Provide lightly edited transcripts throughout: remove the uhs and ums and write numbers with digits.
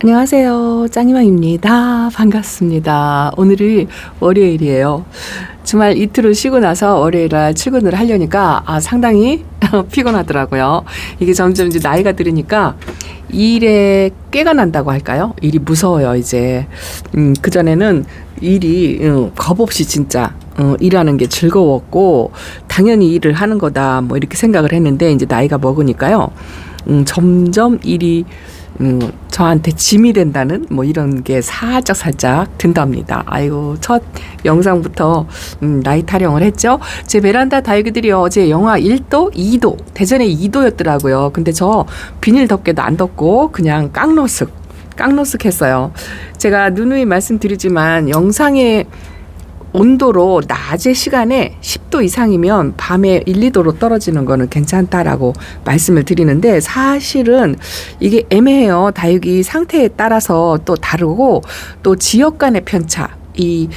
안녕하세요. 짱이맘입니다. 반갑습니다. 오늘이 월요일이에요. 주말 이틀을 쉬고 나서 월요일날 출근을 하려니까 상당히 피곤하더라고요. 이게 점점 이제 나이가 들으니까 일에 꾀가 난다고 할까요? 일이 무서워요, 이제. 그전에는 일이 겁 없이 진짜 일하는 게 즐거웠고 당연히 일을 하는 거다 뭐 이렇게 생각을 했는데 이제 나이가 먹으니까요. 점점 일이 저한테 짐이 된다는 뭐 이런 게 살짝 든답니다. 아이고, 첫 영상부터 나이 타령을 했죠. 제 베란다 다육이들이 어제 영하 1도, 2도, 대전에 2도였더라고요. 근데 저 비닐 덮개도 안 덮고 그냥 깡노숙 했어요. 제가 누누이 말씀드리지만 영상에 온도로 낮의 시간에 10도 이상이면 밤에 1, 2도로 떨어지는 거는 괜찮다라고 말씀을 드리는데 사실은 이게 애매해요. 다육이 상태에 따라서 또 다르고 또 지역 간의 편차, 이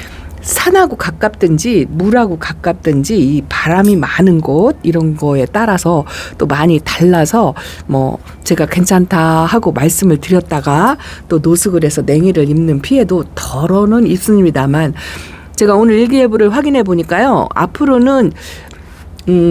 산하고 가깝든지 물하고 가깝든지 이 바람이 많은 곳 이런 거에 따라서 또 많이 달라서 뭐 제가 괜찮다 하고 말씀을 드렸다가 또 노숙을 해서 냉이를 입는 피해도 덜어는 있습니다만 제가 오늘 일기예보를 확인해 보니까요. 앞으로는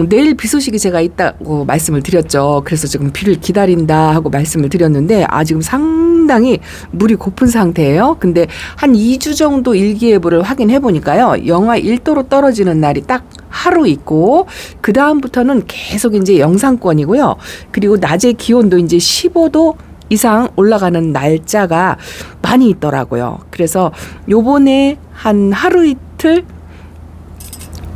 내일 비 소식이 제가 있다고 말씀을 드렸죠. 그래서 지금 비를 기다린다 하고 말씀을 드렸는데 지금 상당히 물이 고픈 상태예요. 근데 한 2주 정도 일기예보를 확인해 보니까요. 영하 1도로 떨어지는 날이 딱 하루 있고 그 다음부터는 계속 이제 영상권이고요. 그리고 낮에 기온도 이제 15도 이상 올라가는 날짜가 많이 있더라고요. 그래서 요번에 한 하루 이틀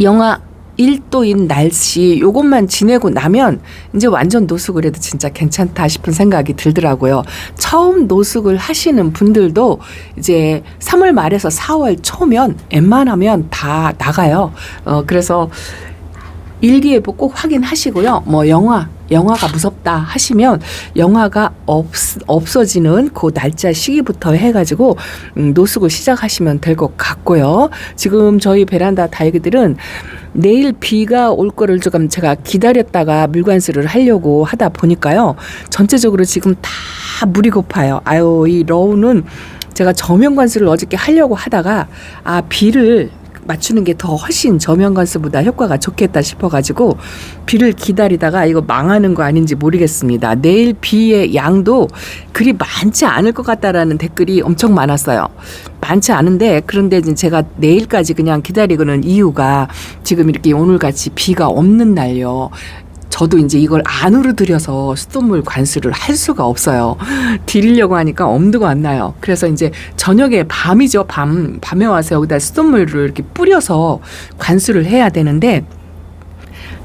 영하 1도인 날씨 요것만 지내고 나면 이제 완전 노숙을 해도 진짜 괜찮다 싶은 생각이 들더라고요. 처음 노숙을 하시는 분들도 이제 3월 말에서 4월 초면 웬만하면 다 나가요. 그래서 일기예보 꼭 확인하시고요. 뭐 영화가 무섭다 하시면 영화가 없어지는 그 날짜 시기부터 해가지고 노숙을 시작하시면 될 것 같고요. 지금 저희 베란다 다육이들은 내일 비가 올 거를 조금 제가 기다렸다가 물관수를 하려고 하다 보니까요. 전체적으로 지금 다 물이 고파요. 이 러우는 제가 저면관수를 어저께 하려고 하다가 비를 맞추는 게 더 훨씬 저면관수보다 효과가 좋겠다 싶어가지고 비를 기다리다가 이거 망하는 거 아닌지 모르겠습니다. 내일 비의 양도 그리 많지 않을 것 같다라는 댓글이 엄청 많았어요. 많지 않은데 그런데 제가 내일까지 그냥 기다리고는 이유가 지금 이렇게 오늘같이 비가 없는 날요. 저도 이제 이걸 안으로 들여서 수돗물 관수를 할 수가 없어요. 드리려고 하니까 엄두가 안 나요. 그래서 이제 저녁에 밤이죠. 밤에 와서 여기다 수돗물을 이렇게 뿌려서 관수를 해야 되는데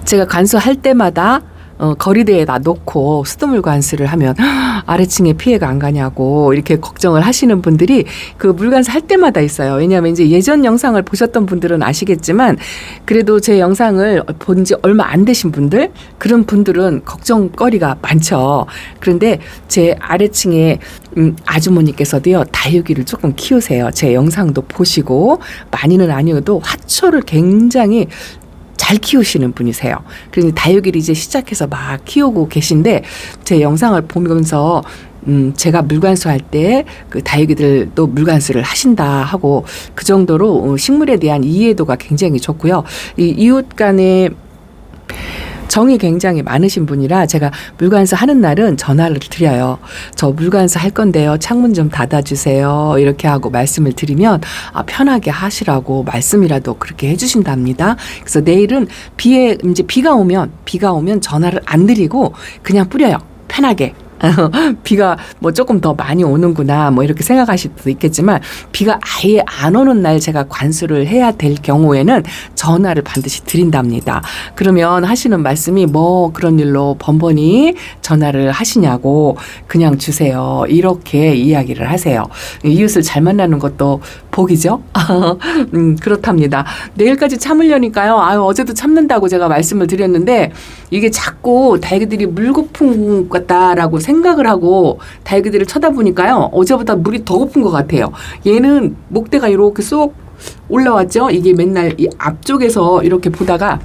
제가 관수할 때마다 거리대에다 놓고 수돗물 관수를 하면 아래층에 피해가 안 가냐고 이렇게 걱정을 하시는 분들이 그 물관수 할 때마다 있어요. 왜냐하면 이제 예전 영상을 보셨던 분들은 아시겠지만 그래도 제 영상을 본 지 얼마 안 되신 분들 그런 분들은 걱정거리가 많죠. 그런데 제 아래층에 아주머니께서도요 다육이를 조금 키우세요. 제 영상도 보시고 많이는 아니어도 화초를 굉장히 잘 키우시는 분이세요. 그래서 다육이를 이제 시작해서 막 키우고 계신데 제 영상을 보면서 제가 물관수할 때 그 다육이들도 물관수를 하신다 하고 그 정도로 식물에 대한 이해도가 굉장히 좋고요. 이 이웃 간의 정이 굉장히 많으신 분이라 제가 물관수 하는 날은 전화를 드려요. 저 물관수 할 건데요. 창문 좀 닫아주세요. 이렇게 하고 말씀을 드리면 편하게 하시라고 말씀이라도 그렇게 해주신답니다. 그래서 내일은 이제 비가 오면 전화를 안 드리고 그냥 뿌려요. 편하게. 비가 뭐 조금 더 많이 오는구나 뭐 이렇게 생각하실 수도 있겠지만 비가 아예 안 오는 날 제가 관수를 해야 될 경우에는 전화를 반드시 드린답니다. 그러면 하시는 말씀이 뭐 그런 일로 번번이 전화를 하시냐고 그냥 주세요. 이렇게 이야기를 하세요. 이웃을 잘 만나는 것도 복이죠. 그렇답니다. 내일까지 참으려니까요. 어제도 참는다고 제가 말씀을 드렸는데 이게 자꾸 다육이들이 물 고픈 것 같다라고 생각을 하고 다육이들을 쳐다보니까요. 어제보다 물이 더 고픈 것 같아요. 얘는 목대가 이렇게 쏙 올라왔죠. 이게 맨날 이 앞쪽에서 이렇게 보다가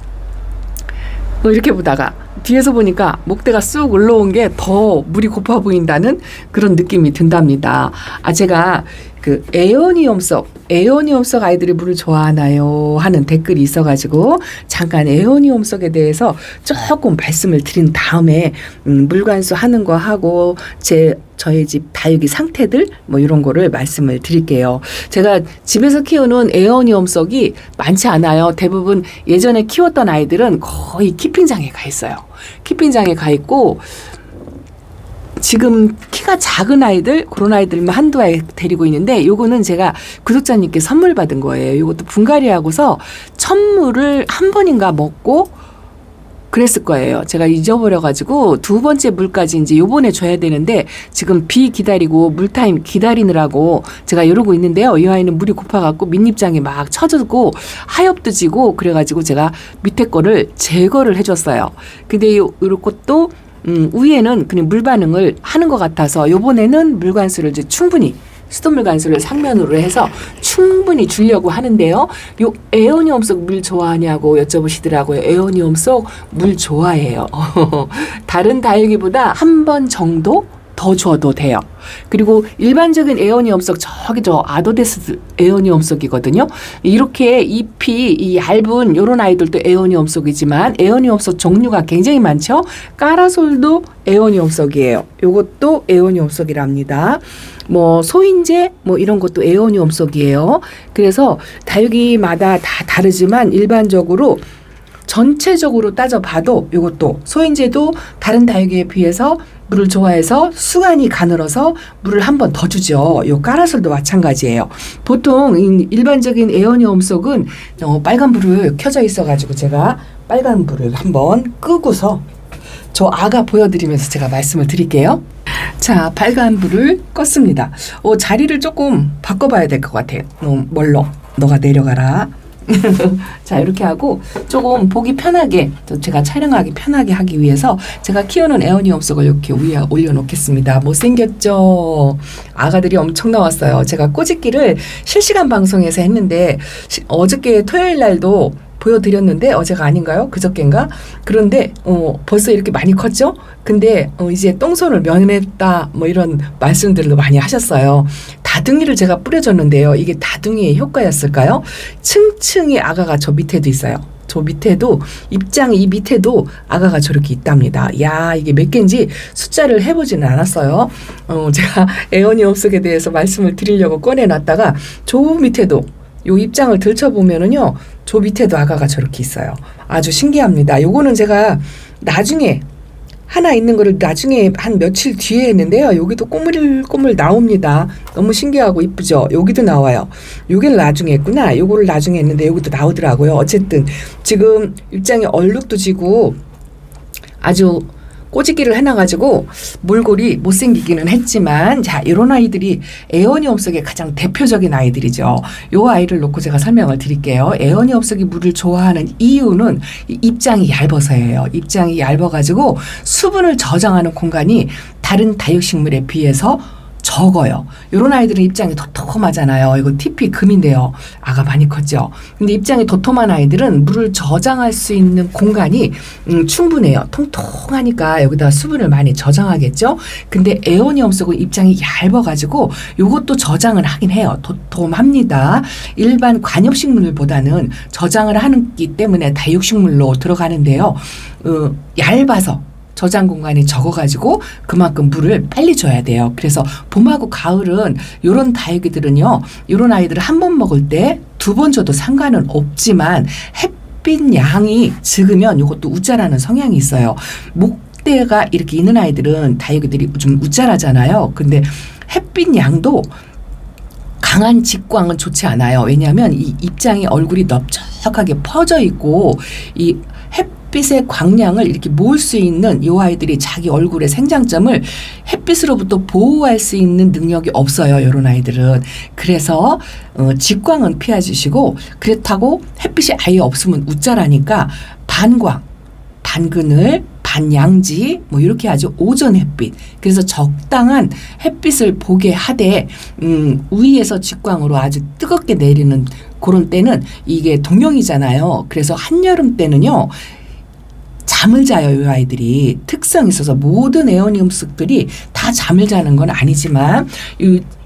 뒤에서 보니까 목대가 쑥 올라온 게 더 물이 고파 보인다는 그런 느낌이 든답니다. 제가 그 에어니엄석 아이들이 물을 좋아하나요? 하는 댓글이 있어가지고 잠깐 에어니엄석에 대해서 조금 말씀을 드린 다음에 물관수 하는 거 하고 저희 집 다육이 상태들 뭐 이런 거를 말씀을 드릴게요. 제가 집에서 키우는 에어니엄석이 많지 않아요. 대부분 예전에 키웠던 아이들은 거의 키핑장에 가 있어요. 키핑장에 가 있고 지금 키가 작은 아이들 그런 아이들만 한두 아이 데리고 있는데 요거는 제가 구독자님께 선물 받은 거예요. 요것도 분갈이하고서 천물을 한 번인가 먹고 그랬을 거예요. 제가 잊어버려가지고 두 번째 물까지 이제 요번에 줘야 되는데 지금 비 기다리고 물타임 기다리느라고 제가 이러고 있는데요. 이 아이는 물이 고파갖고 밑잎장에 막 쳐지고 하엽도 지고 그래가지고 제가 밑에 거를 제거를 해줬어요. 근데 요것도 위에는 그냥 물 반응을 하는 것 같아서 요번에는 물관수를 이제 충분히 수돗물 관수를 상면으로 해서 충분히 주려고 하는데요. 요 에어니엄석 물 좋아하냐고 여쭤보시더라고요. 에어니엄석 물 좋아해요. 다른 다육이보다 한 번 정도 더 줘도 돼요. 그리고 일반적인 에어니엄석 저기 저 아도데스 에어니엄석이거든요. 이렇게 잎이 얇은 요런 아이들도 에어니엄석이지만 에어니엄석 종류가 굉장히 많죠. 까라솔도 에어니엄석이에요. 요것도 에어니엄석이랍니다. 뭐 소인제 뭐 이런 것도 에어니엄석이에요. 그래서 다육이마다 다 다르지만 일반적으로 전체적으로 따져봐도 이것도 소인제도 다른 다육이에 비해서 물을 좋아해서 수간이 가늘어서 물을 한 번 더 주죠. 요 까라솔도 마찬가지예요. 보통 일반적인 에어니엄석은 빨간 불을 켜져 있어가지고 제가 빨간 불을 한번 끄고서 저 아가 보여드리면서 제가 말씀을 드릴게요. 자, 빨간 불을 껐습니다. 자리를 조금 바꿔봐야 될 것 같아요. 멀러 너가 내려가라. 자, 이렇게 하고 조금 보기 편하게 제가 촬영하기 편하게 하기 위해서 제가 키우는 에어니엄석을 이렇게 위에 올려놓겠습니다. 못생겼죠? 아가들이 엄청 나왔어요. 제가 꼬집기를 실시간 방송에서 했는데 어저께 토요일 날도 보여드렸는데 어제가 아닌가요? 그저께인가? 그런데 벌써 이렇게 많이 컸죠? 근데 이제 똥손을 면했다 뭐 이런 말씀들도 많이 하셨어요. 다둥이를 제가 뿌려줬는데요. 이게 다둥이의 효과였을까요? 층층이 아가가 저 밑에도 있어요. 저 밑에도 입장이 이 밑에도 아가가 저렇게 있답니다. 야, 이게 몇 개인지 숫자를 해보지는 않았어요. 제가 에어니엄석에 대해서 말씀을 드리려고 꺼내놨다가 저 밑에도 요 입장을 들춰보면은요, 저 밑에도 아가가 저렇게 있어요. 아주 신기합니다. 요거는 제가 나중에 하나 있는 거를 나중에 한 며칠 뒤에 했는데요. 여기도 꼬물꼬물 나옵니다. 너무 신기하고 이쁘죠? 여기도 나와요. 요게를 나중에 했구나. 요거를 나중에 했는데 여기도 나오더라고요. 어쨌든 지금 입장에 얼룩도 지고 아주 꼬집기를 해놔가지고 몰골이 못생기기는 했지만 자, 이런 아이들이 에어니엄석의 가장 대표적인 아이들이죠. 요 아이를 놓고 제가 설명을 드릴게요. 에어니엄석이 물을 좋아하는 이유는 입장이 얇아서예요. 입장이 얇아가지고 수분을 저장하는 공간이 다른 다육식물에 비해서 적어요. 이런 아이들은 입장이 도톰하잖아요. 이거 TP 금인데요. 아가 많이 컸죠. 근데 입장이 도톰한 아이들은 물을 저장할 수 있는 공간이 충분해요. 통통하니까 여기다 수분을 많이 저장하겠죠. 근데 에어니엄석은 입장이 얇아가지고 이것도 저장을 하긴 해요. 도톰합니다. 일반 관엽식물보다는 저장을 하기 때문에 다육식물로 들어가는데요. 얇아서 저장 공간이 적어가지고 그만큼 물을 빨리 줘야 돼요. 그래서 봄하고 가을은 이런 다육이들은요, 이런 아이들을 한 번 먹을 때 두 번 줘도 상관은 없지만 햇빛 양이 적으면 이것도 우짜라는 성향이 있어요. 목대가 이렇게 있는 아이들은 다육이들이 좀 우짜라잖아요. 근데 햇빛 양도 강한 직광은 좋지 않아요. 왜냐하면 이 입장이 얼굴이 넓적하게 퍼져 있고 이 햇빛의 광량을 이렇게 모을 수 있는 이 아이들이 자기 얼굴의 생장점을 햇빛으로부터 보호할 수 있는 능력이 없어요. 이런 아이들은. 그래서 직광은 피해 주시고 그렇다고 햇빛이 아예 없으면 우짜라니까 반광, 반그늘, 반양지 뭐 이렇게 하죠. 오전 햇빛. 그래서 적당한 햇빛을 보게 하되 위에서 직광으로 아주 뜨겁게 내리는 그런 때는 이게 동용이잖아요. 그래서 한여름 때는요. 잠을 자요. 이 아이들이 특성이 있어서 모든 에어니움속들이 다 잠을 자는 건 아니지만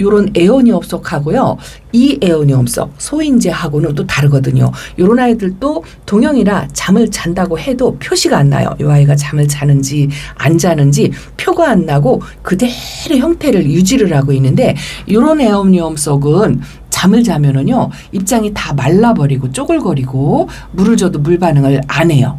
요런 에어니움속하고요. 이 에어니움속 소인제하고는 또 다르거든요. 요런 아이들도 동형이라 잠을 잔다고 해도 표시가 안 나요. 이 아이가 잠을 자는지 안 자는지 표가 안 나고 그대로 형태를 유지를 하고 있는데 요런 에어니움속은 잠을 자면은요 입장이 다 말라버리고 쪼글거리고 물을 줘도 물 반응을 안 해요.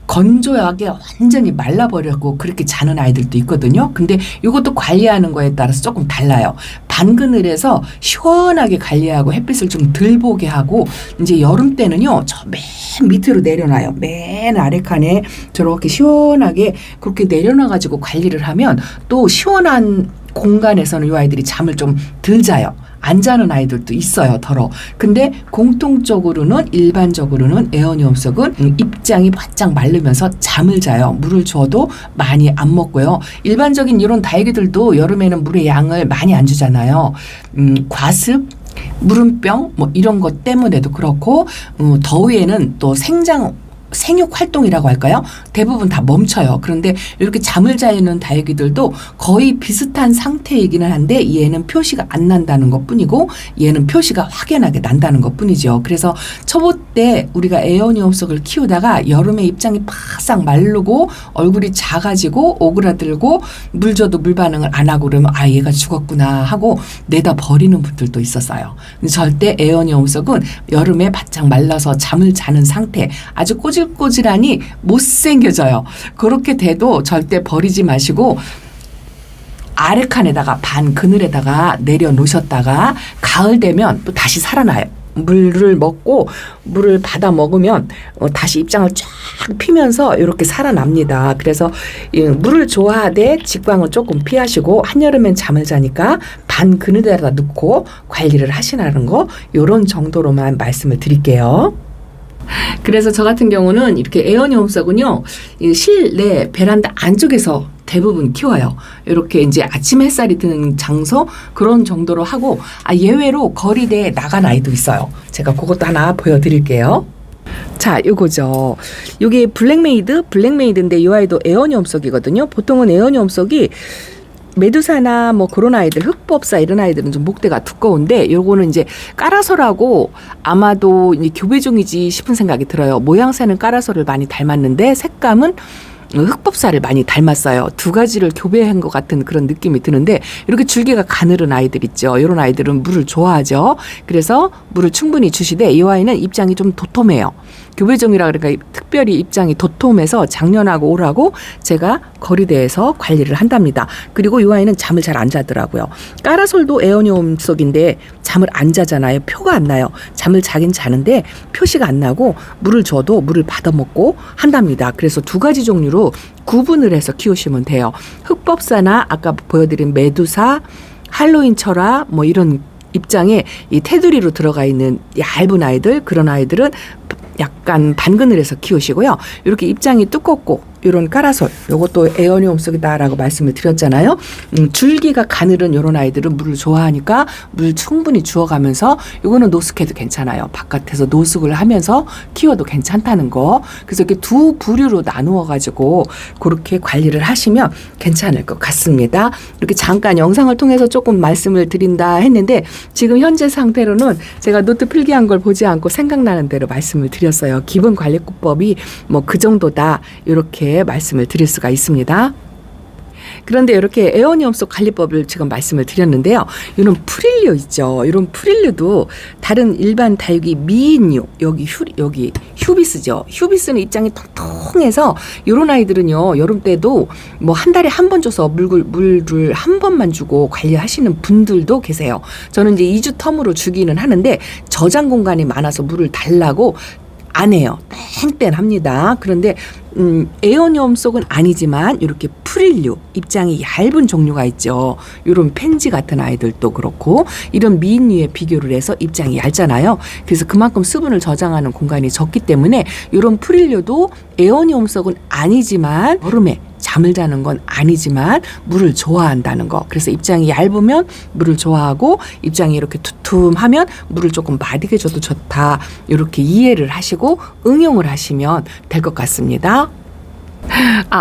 건조하게 완전히 말라버렸고 그렇게 자는 아이들도 있거든요. 근데 이것도 관리하는 거에 따라서 조금 달라요. 반그늘에서 시원하게 관리하고 햇빛을 좀 덜 보게 하고 이제 여름 때는요. 저 맨 밑으로 내려놔요. 맨 아래 칸에 저렇게 시원하게 그렇게 내려놔가지고 관리를 하면 또 시원한 공간에서는 이 아이들이 잠을 좀 덜 자요. 안 자는 아이들도 있어요. 더러. 근데 공통적으로는 일반적으로는 에어니움속은 입장이 바짝 마르면서 잠을 자요. 물을 줘도 많이 안 먹고요. 일반적인 이런 다육이들도 여름에는 물의 양을 많이 안 주잖아요. 과습 물음병 뭐 이런 것 때문에도 그렇고 더위에는 또 생육 활동이라고 할까요? 대부분 다 멈춰요. 그런데 이렇게 잠을 자는 다육이들도 거의 비슷한 상태이기는 한데 얘는 표시가 안 난다는 것 뿐이고 얘는 표시가 확연하게 난다는 것 뿐이죠. 그래서 초보 때 우리가 에어니움속을 키우다가 여름에 입장이 바싹 마르고 얼굴이 작아지고 오그라들고 물 줘도 물 반응을 안 하고 그러면 아 얘가 죽었구나 하고 내다 버리는 분들도 있었어요. 근데 절대 에어니움속은 여름에 바짝 말라서 잠을 자는 상태 아주 꼬질꼬질하니 못생겨져요. 그렇게 돼도 절대 버리지 마시고 아래 칸에다가 반 그늘에다가 내려놓으셨다가 가을 되면 또 다시 살아나요. 물을 먹고 물을 받아 먹으면 다시 입장을 쫙 피면서 이렇게 살아납니다. 그래서 물을 좋아하되 직광은 조금 피하시고 한여름엔 잠을 자니까 반 그늘에다 넣고 관리를 하시라는 거 이런 정도로만 말씀을 드릴게요. 그래서 저 같은 경우는 이렇게 에어니움속은요 실내 베란다 안쪽에서 대부분 키워요. 이렇게 이제 아침 햇살이 드는 장소 그런 정도로 하고 예외로 거리대에 나간 아이도 있어요. 제가 그것도 하나 보여드릴게요. 자, 요거죠. 요게 블랙메이드인데 이 아이도 에어니움속이거든요. 보통은 에어니움속이 메두사나 뭐 그런 아이들, 흑법사 이런 아이들은 좀 목대가 두꺼운데 요거는 이제 까라솔하고 아마도 이제 교배종이지 싶은 생각이 들어요. 모양새는 까라솔을 많이 닮았는데 색감은 흑법사를 많이 닮았어요. 두 가지를 교배한 것 같은 그런 느낌이 드는데 이렇게 줄기가 가늘은 아이들 있죠. 이런 아이들은 물을 좋아하죠. 그래서 물을 충분히 주시되 이 아이는 입장이 좀 도톰해요. 교배종이라 그러니까 특별히 입장이 도톰해서 작년하고 올하고 제가 거리대에서 관리를 한답니다. 그리고 이 아이는 잠을 잘 안 자더라고요. 까라솔도 에어니움속인데 잠을 안 자잖아요. 표가 안 나요. 잠을 자긴 자는데 표시가 안 나고 물을 줘도 물을 받아먹고 한답니다. 그래서 두 가지 종류로 구분을 해서 키우시면 돼요. 흑법사나 아까 보여드린 메두사, 할로윈 철화 뭐 이런 입장에 이 테두리로 들어가 있는 얇은 아이들 그런 아이들은 약간 반그늘에서 키우시고요. 이렇게 입장이 두껍고 이런 까라솔 이것도 에어니움속이다라고 말씀을 드렸잖아요. 줄기가 가늘은 이런 아이들은 물을 좋아하니까 물 충분히 주어가면서 이거는 노숙해도 괜찮아요. 바깥에서 노숙을 하면서 키워도 괜찮다는 거. 그래서 이렇게 두 부류로 나누어 가지고 그렇게 관리를 하시면 괜찮을 것 같습니다. 이렇게 잠깐 영상을 통해서 조금 말씀을 드린다 했는데 지금 현재 상태로는 제가 노트 필기한 걸 보지 않고 생각나는 대로 말씀을 드렸어요. 기본 관리법이 뭐 그 정도다 이렇게 말씀을 드릴 수가 있습니다. 그런데 이렇게 에어니움속 관리법을 지금 말씀을 드렸는데요. 이런 프릴류 있죠. 이런 프릴류도 다른 일반 다육이 미인류 여기 휴비스죠. 휴비스는 입장이 통통해서 이런 아이들은요. 여름 때도 뭐 한 달에 한 번 줘서 물을 한 번만 주고 관리하시는 분들도 계세요. 저는 이제 2주 텀으로 주기는 하는데 저장 공간이 많아서 물을 달라고 안 해요. 땡땡합니다. 그런데 에어니움속은 아니지만 이렇게 프릴류 입장이 얇은 종류가 있죠. 이런 펜지 같은 아이들도 그렇고 이런 미인류에 비교를 해서 입장이 얇잖아요. 그래서 그만큼 수분을 저장하는 공간이 적기 때문에 이런 프릴류도 에어니움속은 아니지만 여름에 잠을 자는 건 아니지만 물을 좋아한다는 거. 그래서 입장이 얇으면 물을 좋아하고 입장이 이렇게 두툼하면 물을 조금 마디게 줘도 좋다. 이렇게 이해를 하시고 응용을 하시면 될 것 같습니다.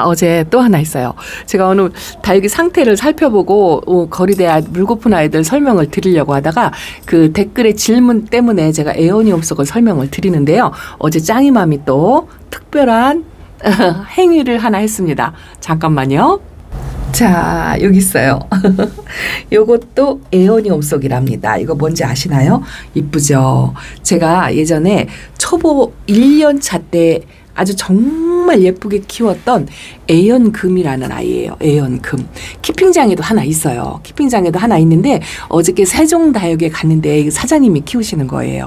어제 또 하나 있어요. 제가 오늘 닭이 상태를 살펴보고 거리대 물고픈 아이들 설명을 드리려고 하다가 그 댓글의 질문 때문에 제가 에어니엄석을 설명을 드리는데요. 어제 짱이맘이 또 특별한 행위를 하나 했습니다. 잠깐만요. 자, 여기 있어요. 요것도 에어니엄석이랍니다. 이거 뭔지 아시나요? 이쁘죠? 제가 예전에 초보 1년 차 때 아주 정말 예쁘게 키웠던 애연금이라는 아이예요. 애연금. 키핑장에도 하나 있어요. 키핑장에도 하나 있는데 어저께 세종다육에 갔는데 사장님이 키우시는 거예요.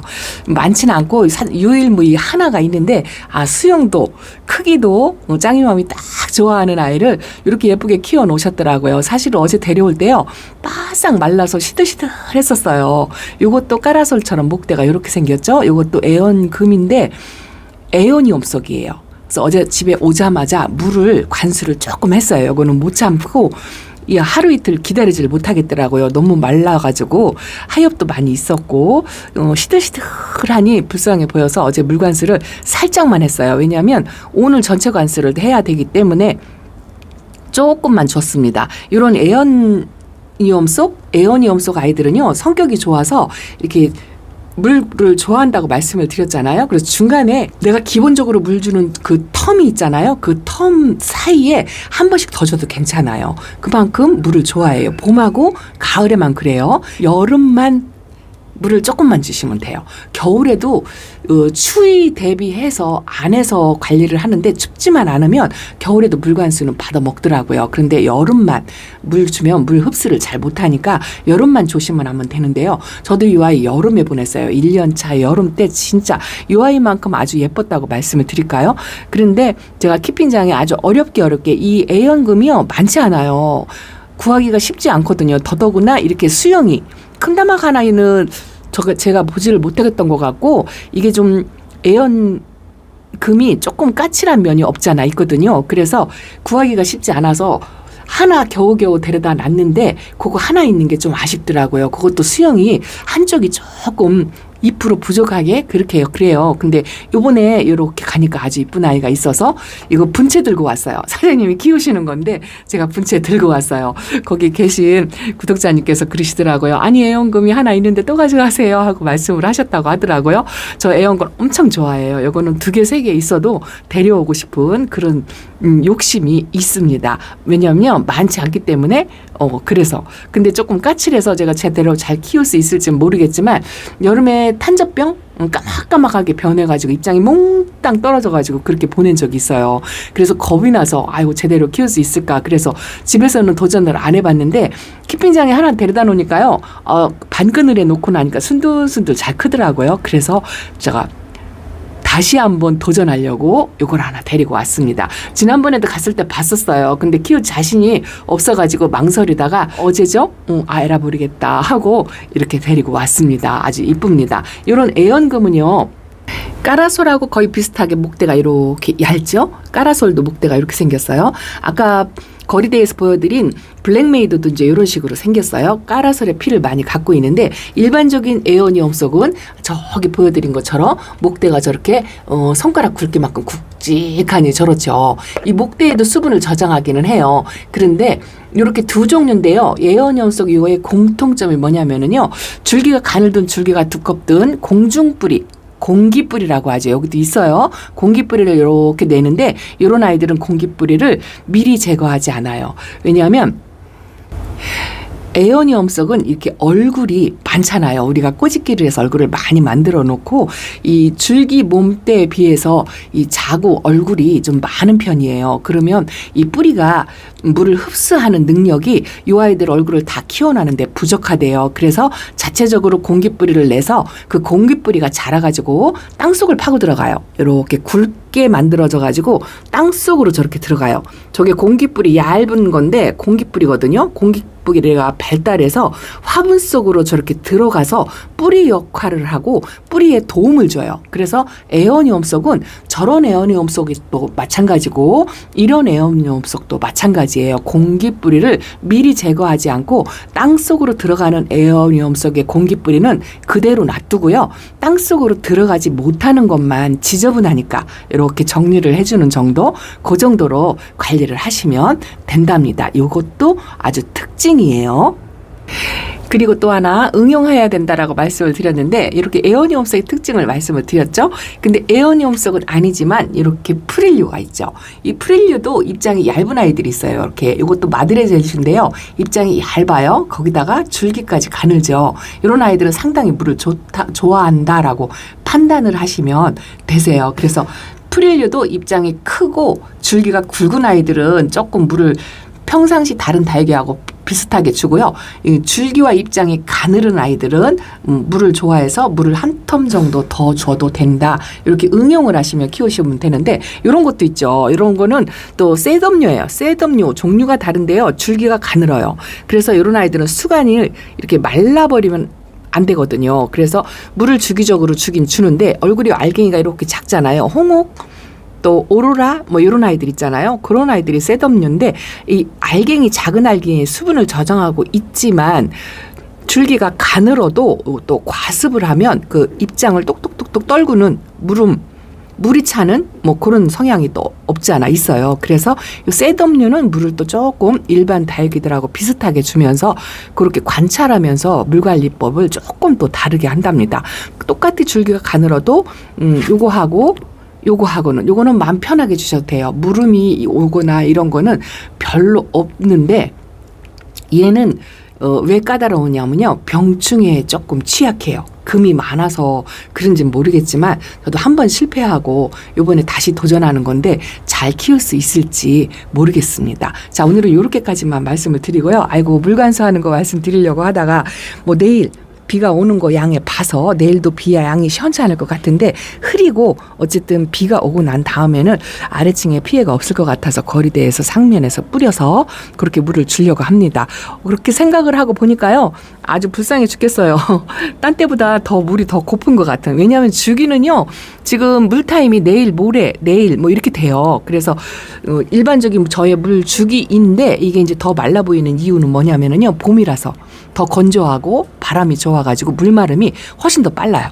많지는 않고 유일무이 하나가 있는데 수영도 크기도 짱이맘이 딱 좋아하는 아이를 이렇게 예쁘게 키워 놓으셨더라고요. 사실 어제 데려올 때요. 바싹 말라서 시들시들했었어요. 이것도 까라솔처럼 목대가 이렇게 생겼죠. 이것도 애연금인데 에어니엄석이에요. 그래서 어제 집에 오자마자 물을 관수를 조금 했어요. 이거는 못 참고 하루 이틀 기다리지를 못하겠더라고요. 너무 말라가지고 하엽도 많이 있었고 시들시들하니 불쌍해 보여서 어제 물 관수를 살짝만 했어요. 왜냐하면 오늘 전체 관수를 해야 되기 때문에 조금만 줬습니다. 이런 에어니엄석 아이들은요 성격이 좋아서 이렇게 물을 좋아한다고 말씀을 드렸잖아요. 그래서 중간에 내가 기본적으로 물 주는 그 텀이 있잖아요. 그 텀 사이에 한 번씩 더 줘도 괜찮아요. 그만큼 물을 좋아해요. 봄하고 가을에만 그래요. 여름만 물을 조금만 주시면 돼요. 겨울에도 추위 대비해서 안에서 관리를 하는데 춥지만 않으면 겨울에도 물관수는 받아 먹더라고요. 그런데 여름만 물 주면 물 흡수를 잘 못하니까 여름만 조심을 하면 되는데요. 저도 이 아이 여름에 보냈어요. 1년 차 여름 때 진짜 이 아이만큼 아주 예뻤다고 말씀을 드릴까요? 그런데 제가 키핑장에 아주 어렵게 이 애연금이요 많지 않아요. 구하기가 쉽지 않거든요. 더더구나 이렇게 수영이 큰 다막 하나에는 제가 보지를 못하겠던 것 같고 이게 좀 애연금이 조금 까칠한 면이 없잖아 있거든요. 그래서 구하기가 쉽지 않아서 하나 겨우겨우 데려다 놨는데 그거 하나 있는 게 좀 아쉽더라고요. 그것도 수영이 한쪽이 조금 2% 부족하게 그래요. 근데 요번에 이렇게 가니까 아주 이쁜 아이가 있어서 이거 분채 들고 왔어요. 사장님이 키우시는 건데 제가 분채 들고 왔어요. 거기 계신 구독자님께서 그러시더라고요. 아니 애연금이 하나 있는데 또 가져가세요 하고 말씀을 하셨다고 하더라고요. 저 애연금 엄청 좋아해요. 이거는 2개, 3개 있어도 데려오고 싶은 그런 욕심이 있습니다. 왜냐하면 많지 않기 때문에 그래서 근데 조금 까칠해서 제가 제대로 잘 키울 수 있을지 모르겠지만 여름에 탄저병 까맣까맣하게 변해가지고 입장이 몽땅 떨어져가지고 그렇게 보낸 적이 있어요. 그래서 겁이 나서 아이고 제대로 키울 수 있을까 그래서 집에서는 도전을 안 해봤는데 키핑장에 하나 데려다 놓으니까요 반그늘에 놓고 나니까 순들순들 잘 크더라고요. 그래서 제가 다시 한번 도전하려고 요걸 하나 데리고 왔습니다. 지난번에도 갔을 때 봤었어요. 근데 키울 자신이 없어가지고 망설이다가 어제죠? 에라 모르겠다 하고 이렇게 데리고 왔습니다. 아주 이쁩니다. 이런 애연금은요. 까라솔하고 거의 비슷하게 목대가 이렇게 얇죠? 까라솔도 목대가 이렇게 생겼어요. 아까 거리대에서 보여드린 블랙메이드도 이제 이런 식으로 생겼어요. 까라솔의 피를 많이 갖고 있는데 일반적인 애어니엄석은 저기 보여드린 것처럼 목대가 저렇게 손가락 굵기만큼 굵직하니 저렇죠. 이 목대에도 수분을 저장하기는 해요. 그런데 이렇게 두 종류인데요. 애어니엄석 이거의 공통점이 뭐냐면은요. 줄기가 가늘든 줄기가 두껍든 공중뿌리 공기뿌리라고 하죠. 여기도 있어요. 공기뿌리를 이렇게 내는데 이런 아이들은 공기뿌리를 미리 제거하지 않아요. 왜냐하면 애어니엄석은 이렇게 얼굴이 많잖아요. 우리가 꼬집기를 해서 얼굴을 많이 만들어 놓고 이 줄기 몸대에 비해서 이 자구 얼굴이 좀 많은 편이에요. 그러면 이 뿌리가 물을 흡수하는 능력이 이 아이들 얼굴을 다 키워나는데 부족하대요. 그래서 자체적으로 공기뿌리를 내서 그 공기뿌리가 자라가지고 땅속을 파고 들어가요. 이렇게 굵게 만들어져 가지고 땅속으로 저렇게 들어가요. 저게 공기뿌리 얇은 건데 공기뿌리거든요. 공기뿌리가 발달해서 화분 속으로 저렇게 들어가서 뿌리 역할을 하고 뿌리에 도움을 줘요. 그래서 애어니엄석은 저런 애어니엄석이 또 마찬가지고 이런 애어니엄석도 마찬가지예요. 공기뿌리를 미리 제거하지 않고 땅속으로 들어가는 애어니엄석의 공기뿌리는 그대로 놔두고요. 땅속으로 들어가지 못하는 것만 지저분하니까 이렇게 정리를 해주는 정도, 그 정도로 관리를 하시면 된답니다. 이것도 아주 특징이에요. 그리고 또 하나 응용해야 된다라고 말씀을 드렸는데, 이렇게 에어니움석의 특징을 말씀을 드렸죠. 근데 에어니움석은 아니지만 이렇게 프릴류가 있죠. 이 프릴류도 입장이 얇은 아이들이 있어요. 이렇게 이것도 마드레젤인데요. 입장이 얇아요. 거기다가 줄기까지 가늘죠. 이런 아이들은 상당히 물을 좋아한다라고 판단을 하시면 되세요. 그래서 프릴류도 입장이 크고 줄기가 굵은 아이들은 조금 물을 평상시 다른 달걀하고 비슷하게 주고요. 이 줄기와 입장이 가늘은 아이들은 물을 좋아해서 물을 한 텀 정도 더 줘도 된다. 이렇게 응용을 하시면 키우시면 되는데, 이런 것도 있죠. 이런 거는 또 셋업류예요. 셋업류 종류가 다른데요. 줄기가 가늘어요. 그래서 이런 아이들은 수간을 이렇게 말라버리면 안 되거든요. 그래서 물을 주기적으로 주긴 주는데, 얼굴이 알갱이가 이렇게 작잖아요. 홍옥, 또 오로라 뭐 이런 아이들 있잖아요. 그런 아이들이 셋업류인데, 이 알갱이, 작은 알갱이의 수분을 저장하고 있지만 줄기가 가늘어도 또 과습을 하면 그 입장을 똑똑똑똑 떨구는 물이 차는 뭐 그런 성향이 또 없지 않아 있어요. 그래서 이 셋업류는 물을 또 조금 일반 다육이들하고 비슷하게 주면서 그렇게 관찰하면서 물관리법을 조금 또 다르게 한답니다. 똑같이 줄기가 가늘어도 요거는 마음 편하게 주셔도 돼요. 물음이 오거나 이런 거는 별로 없는데, 얘는 왜 까다로우냐면요, 병충해에 조금 취약해요. 금이 많아서 그런지 모르겠지만 저도 한번 실패하고 이번에 다시 도전하는 건데 잘 키울 수 있을지 모르겠습니다. 자, 오늘은 이렇게까지만 말씀을 드리고요. 아이고, 물관수하는 거 말씀드리려고 하다가 뭐 내일 비가 오는 거 양에 봐서 내일도 비 양이 시원치 않을 것 같은데, 흐리고 어쨌든 비가 오고 난 다음에는 아래층에 피해가 없을 것 같아서 거리대에서 상면에서 뿌려서 그렇게 물을 주려고 합니다. 그렇게 생각을 하고 보니까요, 아주 불쌍해 죽겠어요. 딴 때보다 더 물이 더 고픈 것 같은. 왜냐하면 주기는요, 지금 물 타임이 내일 모레 내일 뭐 이렇게 돼요. 그래서 일반적인 저의 물 주기인데, 이게 이제 더 말라 보이는 이유는 뭐냐면은요, 봄이라서 더 건조하고 바람이 좋아가지고 물마름이 훨씬 더 빨라요.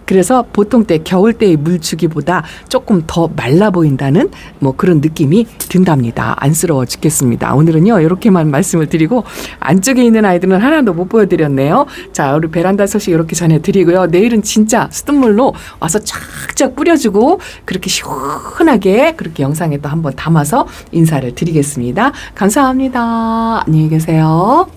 그래서 보통 때 겨울 때의 물주기보다 조금 더 말라 보인다는 뭐 그런 느낌이 든답니다. 안쓰러워 죽겠습니다. 오늘은요, 이렇게만 말씀을 드리고, 안쪽에 있는 아이들은 하나도 못 보여드렸네요. 자, 우리 베란다 소식 이렇게 전해드리고요. 내일은 진짜 수돗물로 와서 쫙쫙 뿌려주고 그렇게 시원하게 그렇게 영상에 또 한번 담아서 인사를 드리겠습니다. 감사합니다. 안녕히 계세요.